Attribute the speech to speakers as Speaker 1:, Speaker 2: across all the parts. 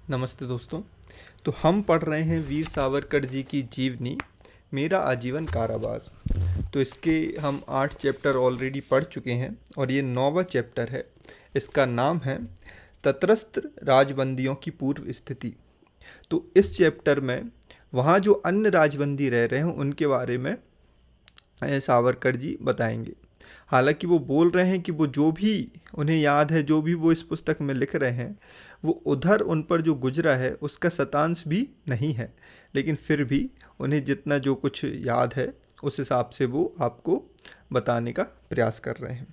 Speaker 1: नमस्ते दोस्तों। तो हम पढ़ रहे हैं वीर सावरकर जी की जीवनी मेरा आजीवन कारावास। तो इसके हम 8 चैप्टर ऑलरेडी पढ़ चुके हैं और ये 9वां चैप्टर है। इसका नाम है तटस्थ राजबंदियों की पूर्व स्थिति। तो इस चैप्टर में वहाँ जो अन्य राजबंदी रह रहे हैं उनके बारे में सावरकर जी बताएंगे। हालांकि वो बोल रहे हैं कि वो जो भी उन्हें याद है, जो भी वो इस पुस्तक में लिख रहे हैं, वो उधर उन पर जो गुजरा है उसका शतांश भी नहीं है, लेकिन फिर भी उन्हें जितना जो कुछ याद है उस हिसाब से वो आपको बताने का प्रयास कर रहे हैं।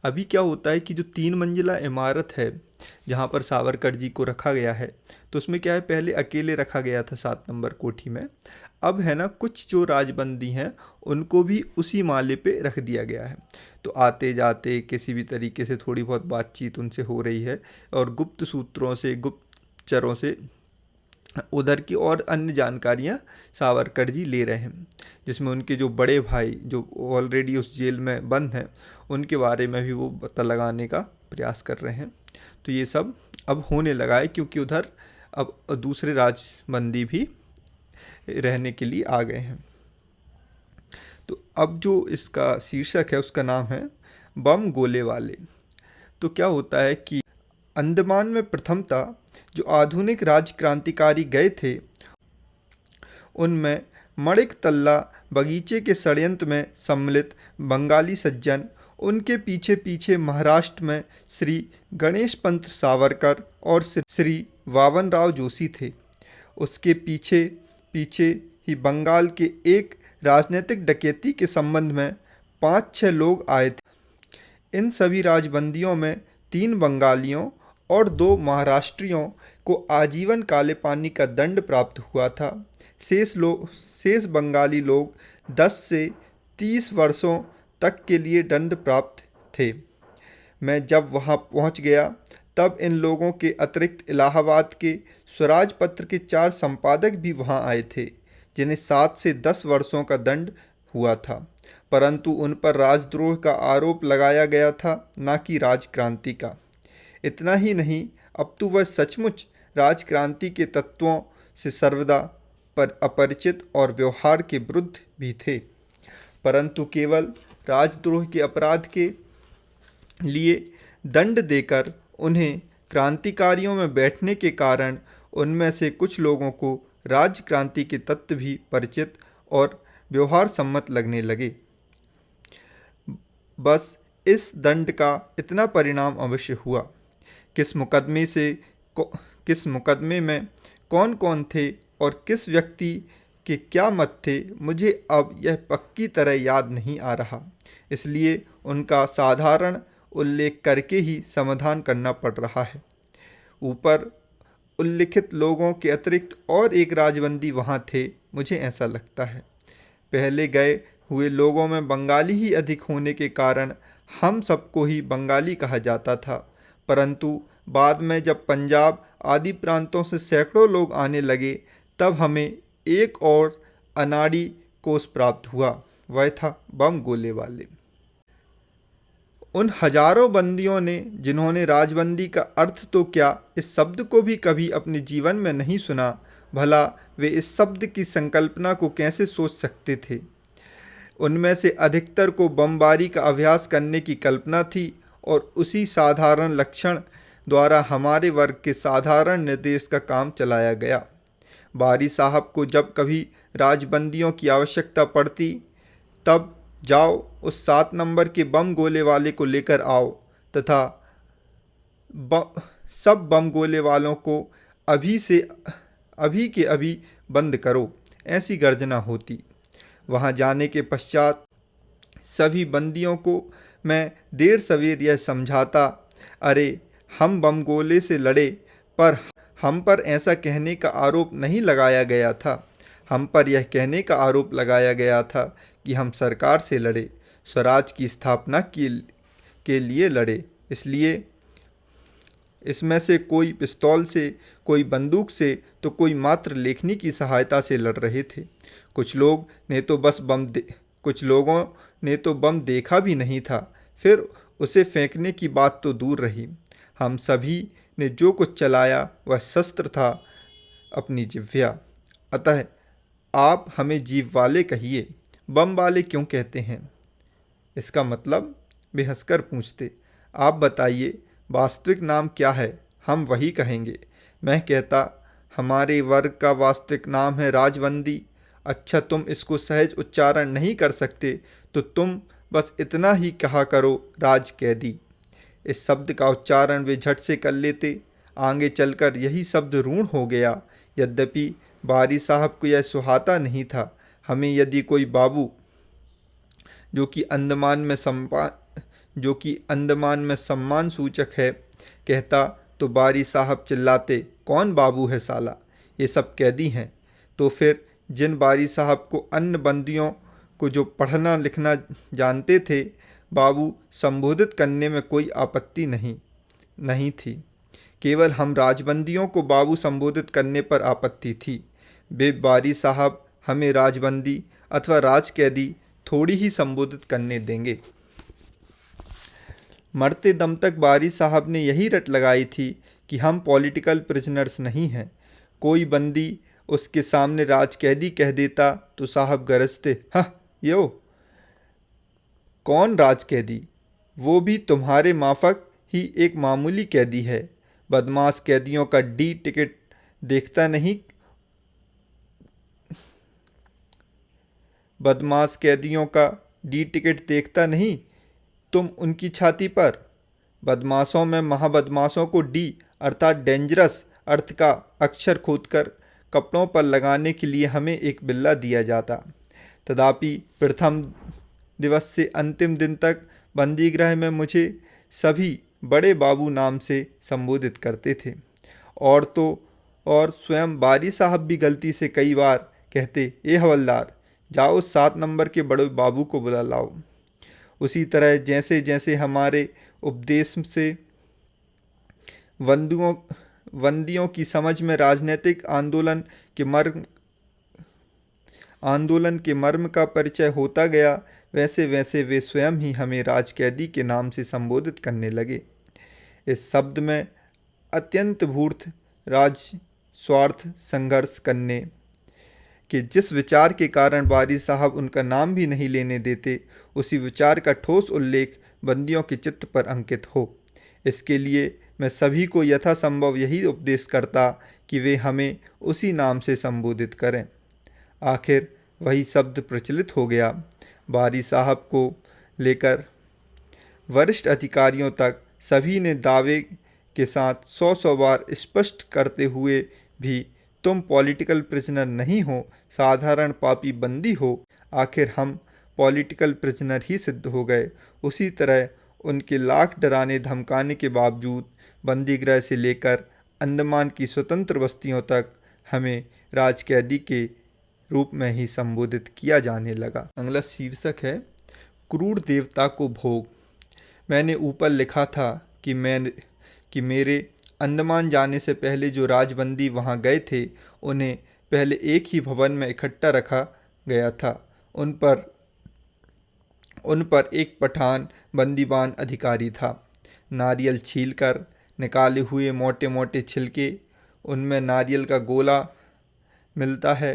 Speaker 1: अभी क्या होता है कि जो 3 मंजिला इमारत है जहाँ पर सावरकर जी को रखा गया है, तो उसमें क्या है, पहले अकेले रखा गया था 7 नंबर कोठी में। अब है ना, कुछ जो राजबंदी हैं उनको भी उसी माले पे रख दिया गया है। तो आते जाते किसी भी तरीके से थोड़ी बहुत बातचीत उनसे हो रही है और गुप्त सूत्रों से, गुप्तचरों से उधर की और अन्य जानकारियां सावरकर जी ले रहे हैं, जिसमें उनके जो बड़े भाई जो ऑलरेडी उस जेल में बंद हैं उनके बारे में भी वो पता लगाने का प्रयास कर रहे हैं। तो ये सब अब होने लगा है क्योंकि उधर अब दूसरे राजबंदी भी रहने के लिए आ गए हैं। तो अब जो इसका शीर्षक है उसका नाम है बम गोले वाले। तो क्या होता है कि अंडमान में प्रथमतः जो आधुनिक राजक्रांतिकारी गए थे उनमें मणिक तल्ला बगीचे के षड्यंत्र में सम्मिलित बंगाली सज्जन, उनके पीछे पीछे महाराष्ट्र में श्री गणेश पंत सावरकर और श्री वावनराव जोशी थे। उसके पीछे पीछे ही बंगाल के एक राजनीतिक डकैती के संबंध में 5-6 लोग आए थे। इन सभी राजबंदियों में 3 बंगालियों और 2 महाराष्ट्रियों को आजीवन काले पानी का दंड प्राप्त हुआ था। शेष बंगाली लोग 10 से 30 वर्षों तक के लिए दंड प्राप्त थे। मैं जब वहां पहुंच गया तब इन लोगों के अतिरिक्त इलाहाबाद के स्वराज पत्र के 4 संपादक भी वहां आए थे, जिन्हें 7 से 10 वर्षों का दंड हुआ था, परंतु उन पर राजद्रोह का आरोप लगाया गया था, न कि राजक्रांति का। इतना ही नहीं, अब तो वह सचमुच राजक्रांति के तत्वों से सर्वदा पर अपरिचित और व्यवहार के विरुद्ध भी थे, परंतु केवल राजद्रोह के अपराध के लिए दंड देकर उन्हें क्रांतिकारियों में बैठने के कारण उनमें से कुछ लोगों को राजक्रांति के तत्व भी परिचित और व्यवहार सम्मत लगने लगे। बस इस दंड का इतना परिणाम अवश्य हुआ। किस मुकदमे में कौन कौन थे और किस व्यक्ति के क्या मत थे, मुझे अब यह पक्की तरह याद नहीं आ रहा, इसलिए उनका साधारण उल्लेख करके ही समाधान करना पड़ रहा है। ऊपर उल्लिखित लोगों के अतिरिक्त और एक राजबंदी वहाँ थे, मुझे ऐसा लगता है। पहले गए हुए लोगों में बंगाली ही अधिक होने के कारण हम सबको ही बंगाली कहा जाता था, परंतु बाद में जब पंजाब आदि प्रांतों से सैकड़ों लोग आने लगे तब हमें एक और अनाड़ी कोष प्राप्त हुआ, वह था बम गोले वाले। उन हजारों बंदियों ने जिन्होंने राजबंदी का अर्थ तो क्या, इस शब्द को भी कभी अपने जीवन में नहीं सुना, भला वे इस शब्द की संकल्पना को कैसे सोच सकते थे। उनमें से अधिकतर को बमबारी का अभ्यास करने की कल्पना थी और उसी साधारण लक्षण द्वारा हमारे वर्ग के साधारण निर्देश का काम चलाया गया। बारी साहब को जब कभी राजबंदियों की आवश्यकता पड़ती तब जाओ उस 7 नंबर के बम गोले वाले को लेकर आओ तथा सब बम गोले वालों को अभी के अभी बंद करो, ऐसी गर्जना होती। वहां जाने के पश्चात सभी बंदियों को मैं देर सवेर यह समझाता, अरे हम बम गोले से लड़े, पर हम पर ऐसा कहने का आरोप नहीं लगाया गया था। हम पर यह कहने का आरोप लगाया गया था कि हम सरकार से लड़े, स्वराज की स्थापना के लिए लड़े, इसलिए इसमें से कोई पिस्तौल से, कोई बंदूक से, तो कोई मात्र लेखनी की सहायता से लड़ रहे थे। कुछ लोगों ने तो बम देखा भी नहीं था, फिर उसे फेंकने की बात तो दूर रही। हम सभी ने जो कुछ चलाया वह शस्त्र था, अपनी जिह्वा। अतः आप हमें जीव वाले कहिए, बम वाले क्यों कहते हैं? इसका मतलब? वे हंसकर पूछते। आप बताइए वास्तविक नाम क्या है, हम वही कहेंगे। मैं कहता, हमारे वर्ग का वास्तविक नाम है राजबंदी। अच्छा, तुम इसको सहज उच्चारण नहीं कर सकते तो तुम बस इतना ही कहा करो, राजकैदी। इस शब्द का उच्चारण वे झट से कर लेते। आगे चलकर यही शब्द रूढ़ हो गया। यद्यपि बारी साहब को यह सुहाता नहीं था। हमें यदि कोई बाबू, जो कि अंडमान में सम्मान सूचक है, कहता तो बारी साहब चिल्लाते, कौन बाबू है साला, ये सब कैदी हैं। तो फिर जिन बारी साहब को अन्य बंदियों को जो पढ़ना लिखना जानते थे, बाबू संबोधित करने में कोई आपत्ति नहीं थी। केवल हम राजबंदियों को बाबू संबोधित करने पर आपत्ति थी। वे बारी साहब हमें राजबंदी अथवा राजकैदी थोड़ी ही संबोधित करने देंगे। मरते दम तक बारी साहब ने यही रट लगाई थी कि हम पॉलिटिकल प्रिजनर्स नहीं हैं। कोई बंदी उसके सामने राजकैदी कह देता तो साहब गरजते, हाँ यो, कौन राजकैदी? वो भी तुम्हारे माफक ही एक मामूली कैदी है। बदमाश कैदियों का डी टिकट देखता नहीं, बदमाश कैदियों का डी टिकट देखता नहीं तुम उनकी छाती पर? बदमाशों में महाबदमाशों को डी अर्थात डेंजरस अर्थ का अक्षर खोदकर कपड़ों पर लगाने के लिए हमें एक बिल्ला दिया जाता। तथापि प्रथम दिवस से अंतिम दिन तक बंदीगृह में मुझे सभी बड़े बाबू नाम से संबोधित करते थे। और स्वयं बारी साहब भी गलती से कई बार कहते, ए हवलदार, जाओ 7 नंबर के बड़े बाबू को बुला लाओ। उसी तरह जैसे जैसे हमारे उपदेश से बंदियों की समझ में राजनीतिक आंदोलन के मर्म का परिचय होता गया, वैसे वैसे वे स्वयं ही हमें राजकैदी के नाम से संबोधित करने लगे। इस शब्द में अत्यंत भूर्त राज स्वार्थ संघर्ष करने कि जिस विचार के कारण बारी साहब उनका नाम भी नहीं लेने देते, उसी विचार का ठोस उल्लेख बंदियों के चित्त पर अंकित हो। इसके लिए मैं सभी को यथासंभव यही उपदेश करता कि वे हमें उसी नाम से संबोधित करें। आखिर वही शब्द प्रचलित हो गया। बारी साहब को लेकर वरिष्ठ अधिकारियों तक सभी ने दावे के साथ 100 बार स्पष्ट करते हुए भी, तुम पॉलिटिकल प्रिजनर नहीं हो, साधारण पापी बंदी हो। आखिर हम पॉलिटिकल प्रिजनर ही सिद्ध हो गए। उसी तरह उनके लाख डराने धमकाने के बावजूद बंदीगृह से लेकर अंडमान की स्वतंत्र बस्तियों तक हमें राजकैदी के रूप में ही संबोधित किया जाने लगा। अगला शीर्षक है क्रूर देवता को भोग। मैंने ऊपर लिखा था कि मेरे अंडमान जाने से पहले जो राजबंदी वहां गए थे, उन्हें पहले एक ही भवन में इकट्ठा रखा गया था। उन पर एक पठान बंदीवान अधिकारी था। नारियल छीलकर निकाले हुए मोटे मोटे छिलके, उनमें नारियल का गोला मिलता है,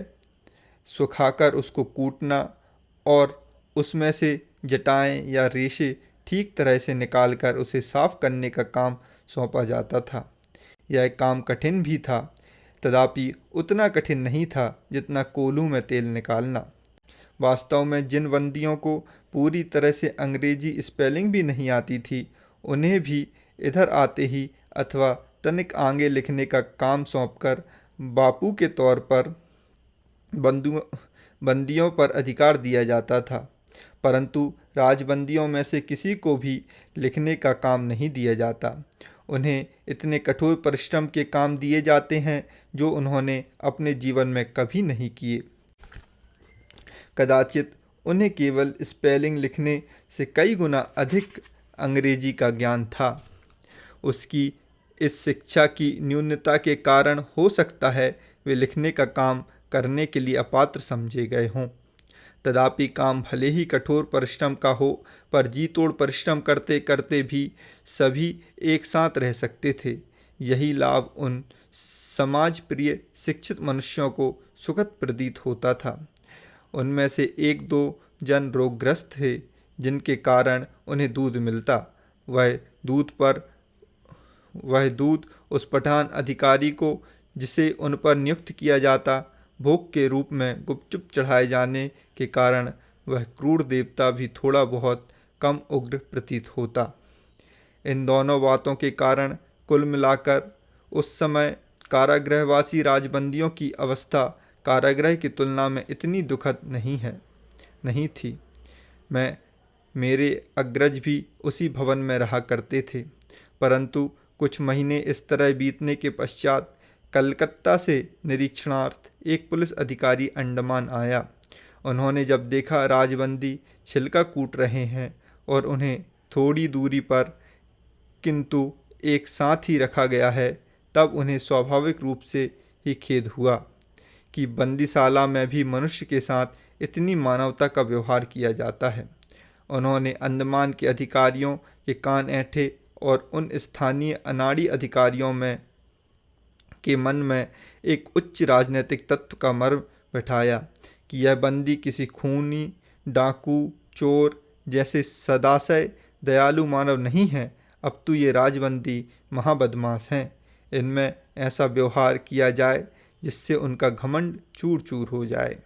Speaker 1: सुखाकर उसको कूटना और उसमें से जटाएं या रेशे ठीक तरह से निकालकर उसे साफ करने का काम सौंपा जाता था। यह काम कठिन भी था, तथापि उतना कठिन नहीं था जितना कोल्हू में तेल निकालना। वास्तव में जिन बंदियों को पूरी तरह से अंग्रेजी स्पेलिंग भी नहीं आती थी, उन्हें भी इधर आते ही अथवा तनिक आगे लिखने का काम सौंपकर बापू के तौर पर बंदियों पर अधिकार दिया जाता था। परंतु राजबंदियों में से किसी को भी लिखने का काम नहीं दिया जाता। उन्हें इतने कठोर परिश्रम के काम दिए जाते हैं जो उन्होंने अपने जीवन में कभी नहीं किए। कदाचित उन्हें केवल स्पेलिंग लिखने से कई गुना अधिक अंग्रेजी का ज्ञान था। उसकी इस शिक्षा की न्यूनता के कारण हो सकता है वे लिखने का काम करने के लिए अपात्र समझे गए हों। तथापि काम भले ही कठोर परिश्रम का हो, पर जी तोड़ परिश्रम करते करते भी सभी एक साथ रह सकते थे। यही लाभ उन समाज प्रिय शिक्षित मनुष्यों को सुखद प्रतीत होता था। उनमें से एक दो जन रोगग्रस्त थे, जिनके कारण उन्हें दूध मिलता। वह दूध उस पठान अधिकारी को, जिसे उन पर नियुक्त किया जाता, भोग के रूप में गुपचुप चढ़ाए जाने के कारण वह क्रूर देवता भी थोड़ा बहुत कम उग्र प्रतीत होता। इन दोनों बातों के कारण कुल मिलाकर उस समय कारागृहवासी राजबंदियों की अवस्था कारागृह की तुलना में इतनी दुखद नहीं थी। मेरे अग्रज भी उसी भवन में रहा करते थे, परंतु कुछ महीने इस तरह बीतने के पश्चात कलकत्ता से निरीक्षणार्थ एक पुलिस अधिकारी अंडमान आया। उन्होंने जब देखा राजबंदी छिलका कूट रहे हैं और उन्हें थोड़ी दूरी पर किंतु एक साथ ही रखा गया है, तब उन्हें स्वाभाविक रूप से ही खेद हुआ कि बंदीशाला में भी मनुष्य के साथ इतनी मानवता का व्यवहार किया जाता है। उन्होंने अंडमान के अधिकारियों के कान ऐंठे और उन स्थानीय अनाड़ी अधिकारियों के मन में एक उच्च राजनीतिक तत्व का मर्म बैठाया कि यह बंदी किसी खूनी, डाकू, चोर जैसे सदाशय दयालु मानव नहीं है, अपितु ये राजबंदी महाबदमाश हैं। इनमें ऐसा व्यवहार किया जाए जिससे उनका घमंड चूर चूर हो जाए।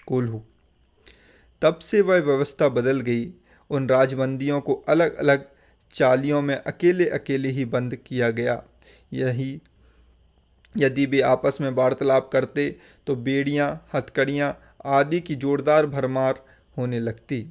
Speaker 1: कोल्हू। तब से वह व्यवस्था बदल गई। उन राजबंदियों को अलग अलग चालियों में अकेले अकेले ही बंद किया गया। यदि वे आपस में वार्तालाप करते तो बेड़ियां, हथकड़ियां आदि की जोरदार भरमार होने लगती।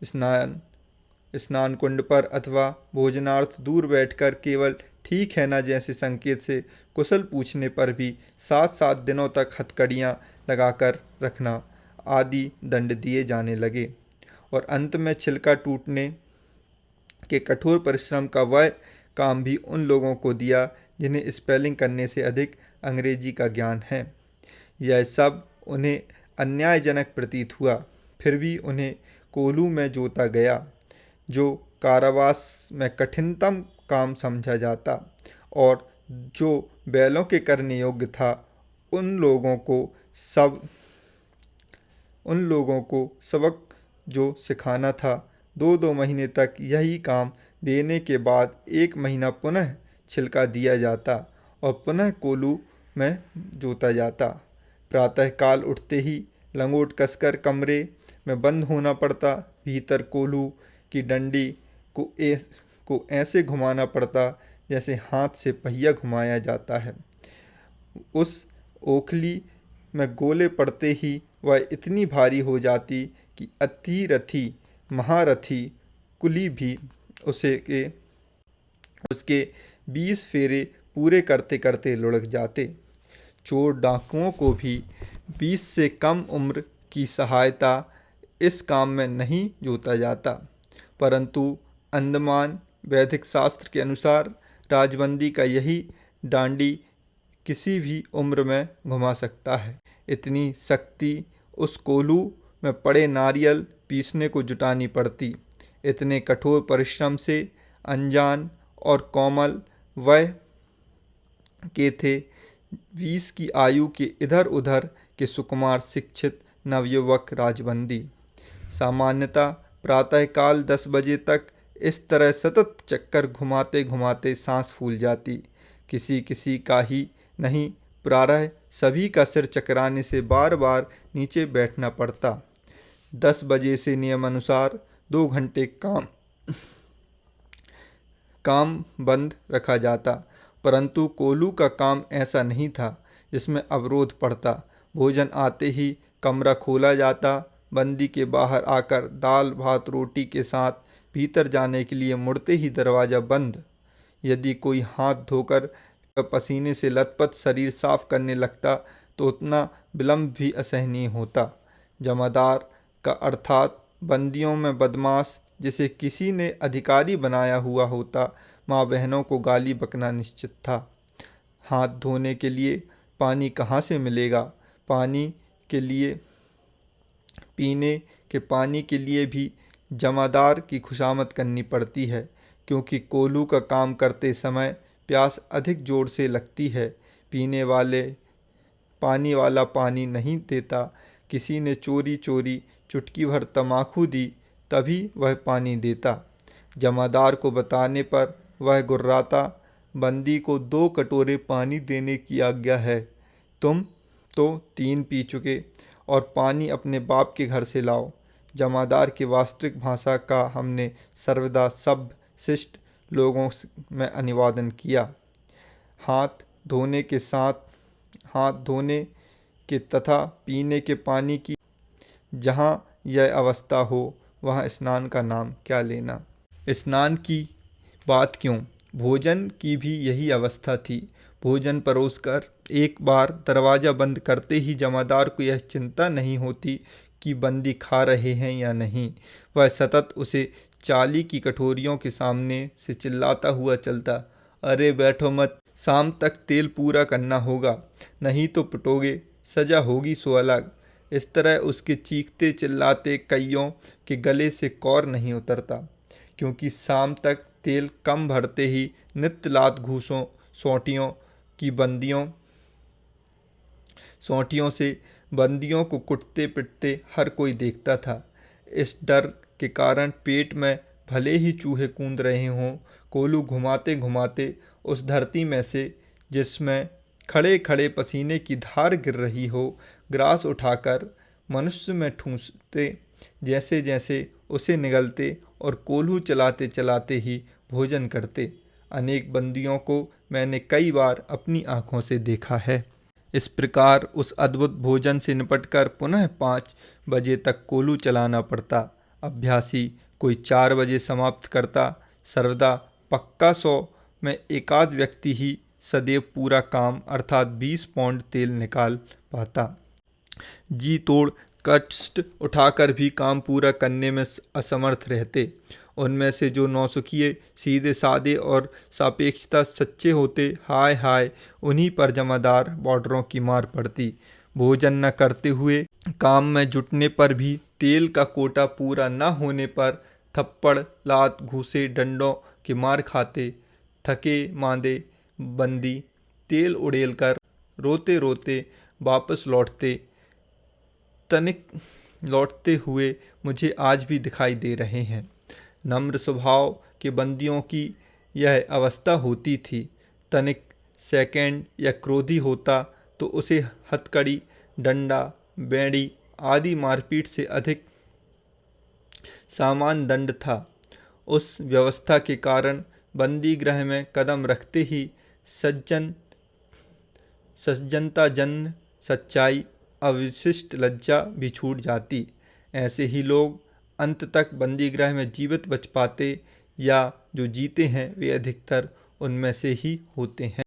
Speaker 1: स्नान कुंड पर अथवा भोजनार्थ दूर बैठकर केवल ठीक है ना जैसे संकेत से कुशल पूछने पर भी 7-7 दिनों तक हथकड़ियां लगाकर रखना आदि दंड दिए जाने लगे। और अंत में छिलका टूटने के कठोर परिश्रम का वह काम भी उन लोगों को दिया जिन्हें स्पेलिंग करने से अधिक अंग्रेजी का ज्ञान है। यह सब उन्हें अन्यायजनक प्रतीत हुआ, फिर भी उन्हें कोल्हू में जोता गया, जो कारावास में कठिनतम काम समझा जाता और जो बैलों के करने योग्य था। उन लोगों को सबक जो सिखाना था, 2-2 महीने तक यही काम देने के बाद 1 महीना पुनः छिलका दिया जाता और पुनः कोल्हू में जोता जाता। प्रातःकाल उठते ही लंगोट कसकर कमरे में बंद होना पड़ता। भीतर कोल्हू की डंडी को ऐसे घुमाना पड़ता जैसे हाथ से पहिया घुमाया जाता है। उस ओखली में गोले पड़ते ही वह इतनी भारी हो जाती कि अतिरथी महारथी कुली भी उसके 20 फेरे पूरे करते करते लुढ़क जाते। चोर डाकुओं को भी 20 से कम उम्र की सहायता इस काम में नहीं जोता जाता, परंतु अंडमान वैदिक शास्त्र के अनुसार राजबंदी का यही डांडी किसी भी उम्र में घुमा सकता है। इतनी शक्ति उस कोल्हू में पड़े नारियल पीसने को जुटानी पड़ती। इतने कठोर परिश्रम से अनजान और कोमल वय के थे। 20 की आयु के इधर उधर के सुकुमार शिक्षित नवयुवक राजबंदी सामान्यतः प्रातःकाल 10 बजे तक इस तरह सतत चक्कर घुमाते घुमाते सांस फूल जाती। किसी किसी का ही नहीं, प्रायः सभी का सिर चकराने से बार बार नीचे बैठना पड़ता। 10 बजे से नियमानुसार 2 घंटे काम बंद रखा जाता, परंतु कोल्हू का काम ऐसा नहीं था जिसमें अवरोध पड़ता। भोजन आते ही कमरा खोला जाता। बंदी के बाहर आकर दाल भात रोटी के साथ भीतर जाने के लिए मुड़ते ही दरवाज़ा बंद। यदि कोई हाथ धोकर पसीने से लथपथ शरीर साफ करने लगता तो उतना विलंब भी असहनीय होता। जमादार का अर्थात बंदियों में बदमाश, जिसे किसी ने अधिकारी बनाया हुआ होता, माँ बहनों को गाली बकना निश्चित था। हाथ धोने के लिए पानी कहाँ से मिलेगा? पीने के पानी के लिए भी जमादार की खुशामद करनी पड़ती है। क्योंकि कोल्हू का काम करते समय प्यास अधिक जोर से लगती है। पीने वाले पानी वाला पानी नहीं देता। किसी ने चोरी चोरी चुटकी भर तमाकू दी तभी वह पानी देता। जमादार को बताने पर वह गुर्राता, बंदी को 2 कटोरे पानी देने की आज्ञा है, तुम तो 3 पी चुके, और पानी अपने बाप के घर से लाओ। जमादार की वास्तविक भाषा का हमने सर्वदा सभ्य शिष्ट लोगों में अनुवादन किया। हाथ धोने के साथ हाथ धोने के तथा पीने के पानी की जहाँ यह अवस्था हो वहाँ स्नान का नाम क्या लेना। स्नान की बात क्यों, भोजन की भी यही अवस्था थी। भोजन परोसकर एक बार दरवाज़ा बंद करते ही जमादार को यह चिंता नहीं होती कि बंदी खा रहे हैं या नहीं। वह सतत उसे चाली की कटोरियों के सामने से चिल्लाता हुआ चलता, अरे बैठो मत, शाम तक तेल पूरा करना होगा, नहीं तो पिटोगे, सजा होगी सो अलग। इस तरह उसके चीखते चिल्लाते कईयों के गले से कौर नहीं उतरता, क्योंकि शाम तक तेल कम भरते ही नित्य लात घूसों सोंटियों से बंदियों को कुटते पिटते हर कोई देखता था। इस डर के कारण पेट में भले ही चूहे कूद रहे हों, कोल्हू घुमाते घुमाते उस धरती में से जिसमें खड़े खड़े पसीने की धार गिर रही हो, ग्रास उठाकर मनुष्य में ठूंसते, जैसे जैसे उसे निगलते और कोल्हू चलाते चलाते ही भोजन करते। अनेक बंदियों को मैंने कई बार अपनी आँखों से देखा है। इस प्रकार उस अद्भुत भोजन से निपटकर पुनः 5 बजे तक कोल्हू चलाना पड़ता। अभ्यासी कोई 4 बजे समाप्त करता। सर्वदा पक्का 100 में एकाध व्यक्ति ही सदैव पूरा काम अर्थात 20 पौंड तेल निकाल पाता। जी तोड़ कष्ट उठाकर भी काम पूरा करने में असमर्थ रहते। उनमें से जो नौसिखिए, सीधे सादे और सापेक्षता सच्चे होते, हाय हाय, उन्हीं पर जमादार बॉर्डरों की मार पड़ती। भोजन न करते हुए काम में जुटने पर भी तेल का कोटा पूरा न होने पर थप्पड़, लात, घूसे, डंडों की मार खाते। थके मांदे बंदी तेल उड़ेल कर रोते रोते वापस लौटते हुए मुझे आज भी दिखाई दे रहे हैं। नम्र स्वभाव के बंदियों की यह अवस्था होती थी। तनिक सेकंड या क्रोधी होता तो उसे हथकड़ी, डंडा, बेड़ी आदि मारपीट से अधिक सामान्य दंड था। उस व्यवस्था के कारण बंदी गृह में कदम रखते ही सज्जनता जन्य सच्चाई, अविशिष्ट लज्जा भी छूट जाती। ऐसे ही लोग अंत तक बंदी गृह में जीवित बच पाते, या जो जीते हैं वे अधिकतर उनमें से ही होते हैं।